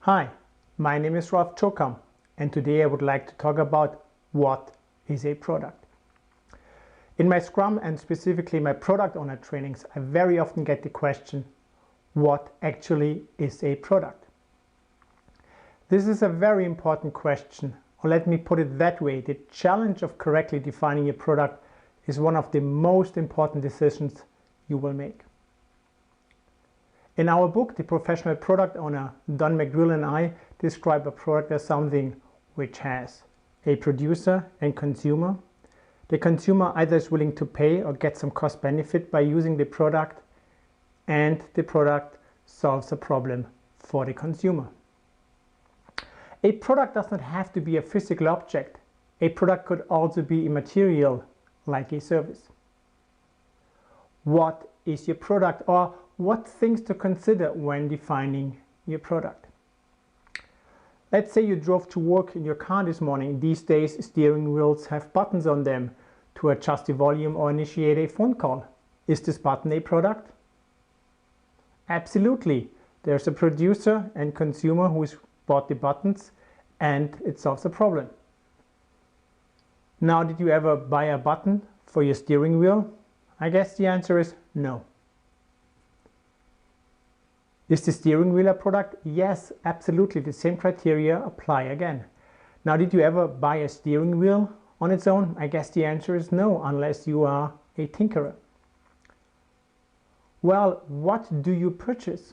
Hi, my name is Ralph Jocham, and today I would like to talk about what is a product. In my Scrum and specifically my product owner trainings, I very often get the question, what actually is a product? This is a very important question, or let me put it that way, the challenge of correctly defining a product is one of the most important decisions you will make. In our book, The Professional Product Owner, Don McGrill and I describe a product as something which has a producer and consumer. The consumer either is willing to pay or get some cost benefit by using the product, and the product solves a problem for the consumer. A product does not have to be a physical object. A product could also be immaterial, like a service. What is your product, or what things to consider when defining your product? Let's say you drove to work in your car this morning. These days, steering wheels have buttons on them to adjust the volume or initiate a phone call. Is this button a product? Absolutely. There's a producer and consumer who's bought the buttons, and it solves a problem. Now, did you ever buy a button for your steering wheel? I guess the answer is no. Is the steering wheel a product? Yes, absolutely. The same criteria apply again. Now, did you ever buy a steering wheel on its own? I guess the answer is no, unless you are a tinkerer. Well, what do you purchase?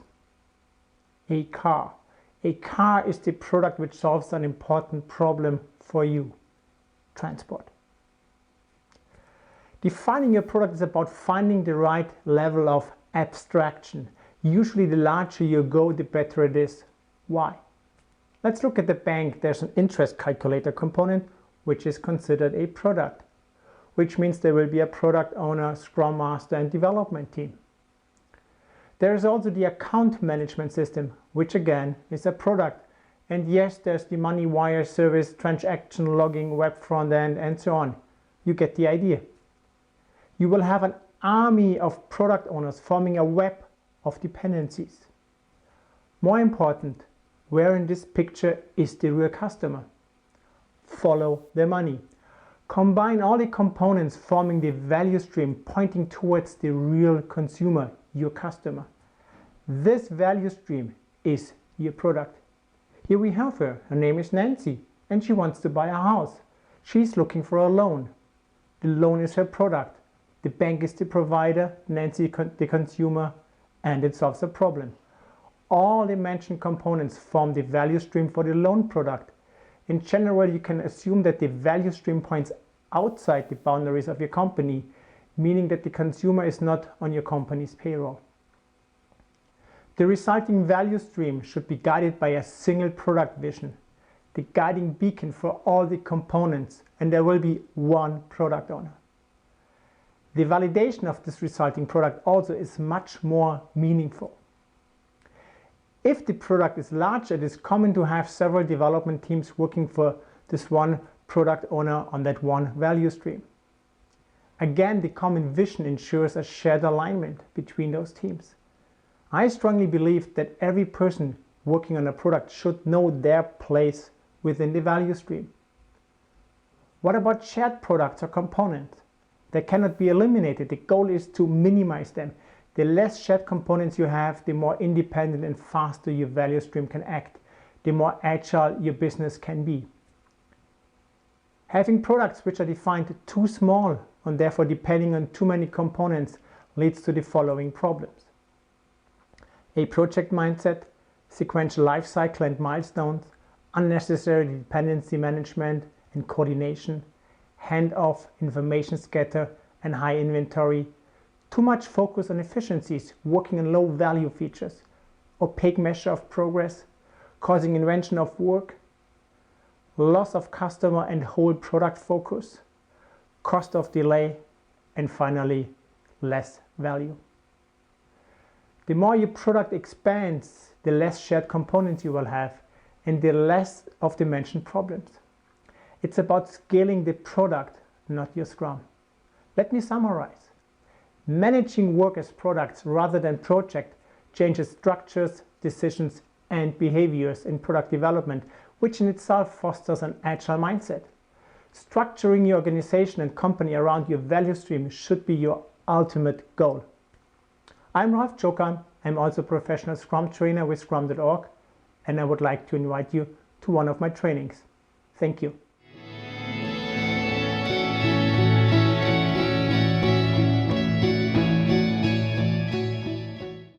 A car. A car is the product which solves an important problem for you: transport. Defining your product is about finding the right level of abstraction. Usually the larger you go, the better it is. Why? Let's look at the bank. There's an interest calculator component which is considered a product, which means there will be a product owner, scrum master, and development team. There is also the account management system, which again is a product. And yes, there's the money wire service, transaction logging, web front end, and so on. You get the idea. You will have an army of product owners forming a web of dependencies. More important, where in this picture is the real customer? Follow the money. Combine all the components forming the value stream pointing towards the real consumer, your customer. This value stream is your product. Here we have her. Her name is Nancy, and she wants to buy a house. She's looking for a loan. The loan is her product. The bank is the provider, Nancy the consumer, and it solves a problem. All the mentioned components form the value stream for the loan product. In general, you can assume that the value stream points outside the boundaries of your company, meaning that the consumer is not on your company's payroll. The resulting value stream should be guided by a single product vision, the guiding beacon for all the components, and there will be one product owner. The validation of this resulting product also is much more meaningful. If the product is large, it is common to have several development teams working for this one product owner on that one value stream. Again, the common vision ensures a shared alignment between those teams. I strongly believe that every person working on a product should know their place within the value stream. What about shared products or components? They cannot be eliminated. The goal is to minimize them. The less shared components you have, the more independent and faster your value stream can act, the more agile your business can be. Having products which are defined too small and therefore depending on too many components leads to the following problems: a project mindset, sequential life cycle and milestones, unnecessary dependency management and coordination, hand-off, information scatter, and high inventory, too much focus on efficiencies, working on low-value features, opaque measure of progress, causing invention of work, loss of customer and whole product focus, cost of delay, and finally, less value. The more your product expands, the less shared components you will have, and the less of the mentioned problems. It's about scaling the product, not your Scrum. Let me summarize. Managing work as products rather than projects changes structures, decisions, and behaviors in product development, which in itself fosters an agile mindset. Structuring your organization and company around your value stream should be your ultimate goal. I'm Ralph Jocham. I'm also a professional Scrum trainer with Scrum.org, and I would like to invite you to one of my trainings. Thank you.